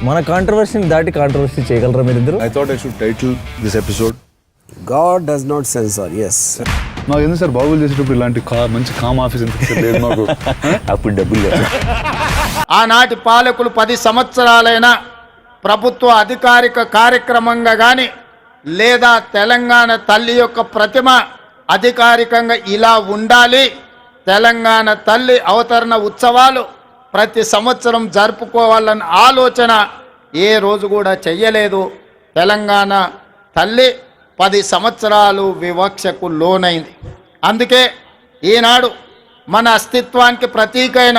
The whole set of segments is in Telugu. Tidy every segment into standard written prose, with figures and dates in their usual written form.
మన కాంట్రవర్సీని దాటి కాంట్రవర్సీ చేయగలరా మీరిద్దరు? I thought I should title this episode God does not censor. Yes. నాకు ఎందుకు సార్ బాబులు చేసేటప్పుడు ఇలాంటి మంచి కామ్ ఆఫీస్ ఎందుకు లేదు మాకు? అప్పుడు డబ్బులు లేదు. ఆనాటి పాలకులు 10 సంవత్సరాలైనా ప్రభుత్వ అధికారిక కార్యక్రమంగా కానీ లేదా తెలంగాణ తల్లి యొక్క ప్రతిమ అధికారికంగా ఇలా ఉండాలి, తెలంగాణ తల్లి అవతరణ ఉత్సవాలు ప్రతి సంవత్సరం జరుపుకోవాలన్న ఆలోచన ఏ రోజు కూడా చెయ్యలేదు. తెలంగాణ తల్లి 10 సంవత్సరాలు వివక్షకు లోనైంది. అందుకే ఈనాడు మన అస్తిత్వానికి ప్రతీకైన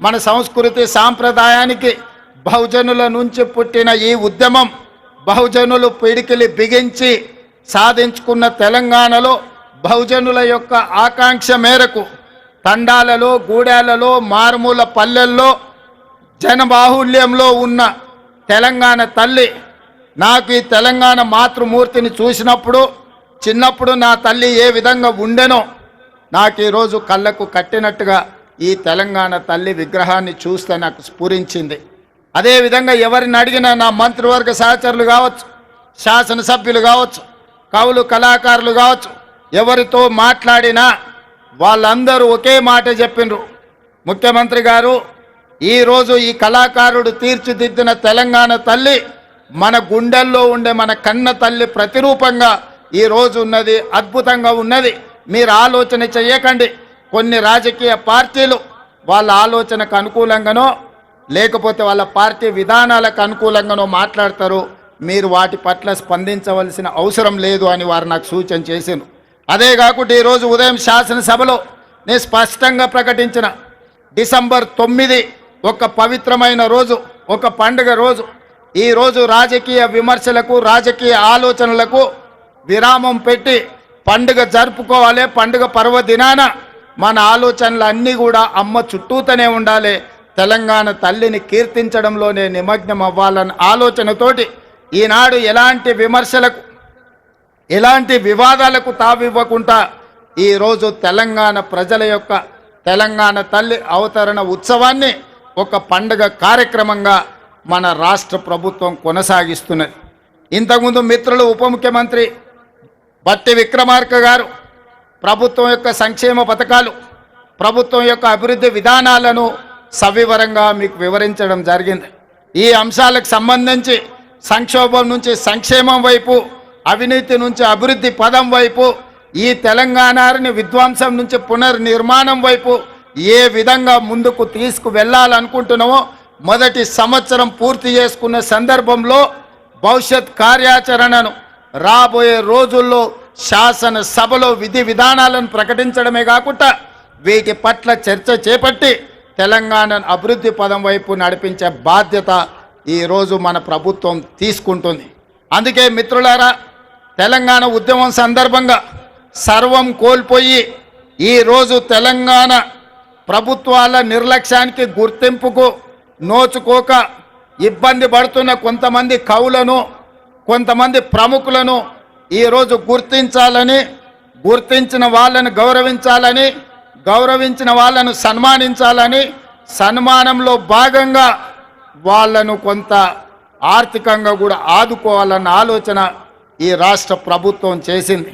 మన సంస్కృతి సాంప్రదాయానికి బహుజనుల నుంచి పుట్టిన ఈ ఉద్యమం బహుజనులు పిడికిలి బిగించి సాధించుకున్న తెలంగాణలో బహుజనుల యొక్క ఆకాంక్ష మేరకు తండాలలో, గూడాలలో, మారుమూల పల్లెల్లో జనబాహుళ్యంలో ఉన్న తెలంగాణ తల్లి, నాకు ఈ తెలంగాణ మాతృమూర్తిని చూసినప్పుడు చిన్నప్పుడు నా తల్లి ఏ విధంగా ఉండెనో నాకు ఈరోజు కళ్ళకు కట్టినట్టుగా ఈ తెలంగాణ తల్లి విగ్రహాన్ని చూస్తే నాకు స్ఫురించింది. అదేవిధంగా ఎవరిని అడిగినా నా మంత్రివర్గ సహచరులు కావచ్చు, శాసనసభ్యులు కావచ్చు, కవులు కళాకారులు కావచ్చు, ఎవరితో మాట్లాడినా వాళ్ళందరూ ఒకే మాట చెప్పిండ్రు, ముఖ్యమంత్రి గారు ఈరోజు ఈ కళాకారుడు తీర్చిదిద్దిన తెలంగాణ తల్లి మన గుండెల్లో ఉండే మన కన్న తల్లి ప్రతిరూపంగా ఈరోజు ఉన్నది, అద్భుతంగా ఉన్నది. మీరు ఆలోచన చెయ్యకండి. కొన్ని రాజకీయ పార్టీలు వాళ్ళ ఆలోచనకు అనుకూలంగానో లేకపోతే వాళ్ళ పార్టీ విధానాలకు అనుకూలంగానో మాట్లాడతారు, మీరు వాటి పట్ల స్పందించవలసిన అవసరం లేదు అని వారు నాకు సూచన చేసిండ్రు. అదే కాకుండా ఈరోజు ఉదయం శాసనసభలో నేను స్పష్టంగా ప్రకటించిన డిసెంబర్ 9 ఒక పవిత్రమైన రోజు, ఒక పండుగ రోజు. ఈరోజు రాజకీయ విమర్శలకు, రాజకీయ ఆలోచనలకు విరామం పెట్టి పండుగ జరుపుకోవాలి. పండుగ పర్వదినాన మన ఆలోచనలు అన్నీ కూడా అమ్మ చుట్టూతోనే ఉండాలి, తెలంగాణ తల్లిని కీర్తించడంలోనే నిమగ్నం అవ్వాలన్న ఆలోచనతోటి ఈనాడు ఎలాంటి విమర్శలకు, ఎలాంటి వివాదాలకు తావివ్వకుండా ఈరోజు తెలంగాణ ప్రజల యొక్క తెలంగాణ తల్లి అవతరణ ఉత్సవాన్ని ఒక పండుగ కార్యక్రమంగా మన రాష్ట్ర ప్రభుత్వం కొనసాగిస్తున్నది. ఇంతకుముందు మిత్రులు ఉప ముఖ్యమంత్రి బట్టి విక్రమార్క గారు ప్రభుత్వం యొక్క సంక్షేమ పథకాలు, ప్రభుత్వం యొక్క అభివృద్ధి విధానాలను సవివరంగా మీకు వివరించడం జరిగింది. ఈ అంశాలకు సంబంధించి సంక్షోభం నుంచి సంక్షేమం వైపు, అవినీతి నుంచి అభివృద్ధి పదం వైపు, ఈ తెలంగాణని విధ్వంసం నుంచి పునర్నిర్మాణం వైపు ఏ విధంగా ముందుకు తీసుకువెళ్ళాలనుకుంటున్నామో మొదటి సంవత్సరం పూర్తి చేసుకున్న సందర్భంలో భవిష్యత్ కార్యాచరణను రాబోయే రోజుల్లో శాసనసభలో విధి విధానాలను ప్రకటించడమే కాకుండా వీటి పట్ల చర్చ చేపట్టి తెలంగాణను అభివృద్ధి పదం వైపు నడిపించే బాధ్యత ఈరోజు మన ప్రభుత్వం తీసుకుంటుంది. అందుకే మిత్రులారా, తెలంగాణ ఉద్యమం సందర్భంగా సర్వం కోల్పోయి ఈరోజు తెలంగాణ ప్రభుత్వాల నిర్లక్ష్యానికి, గుర్తింపుకు నోచుకోక ఇబ్బంది పడుతున్న కొంతమంది కవులను, కొంతమంది ప్రముఖులను ఈరోజు గుర్తించాలని, గుర్తించిన వాళ్ళను గౌరవించాలని, గౌరవించిన వాళ్ళను సన్మానించాలని, సన్మానంలో భాగంగా వాళ్ళను కొంత ఆర్థికంగా కూడా ఆదుకోవాలన్న ఆలోచన ఈ రాష్ట్ర ప్రభుత్వం చేసింది.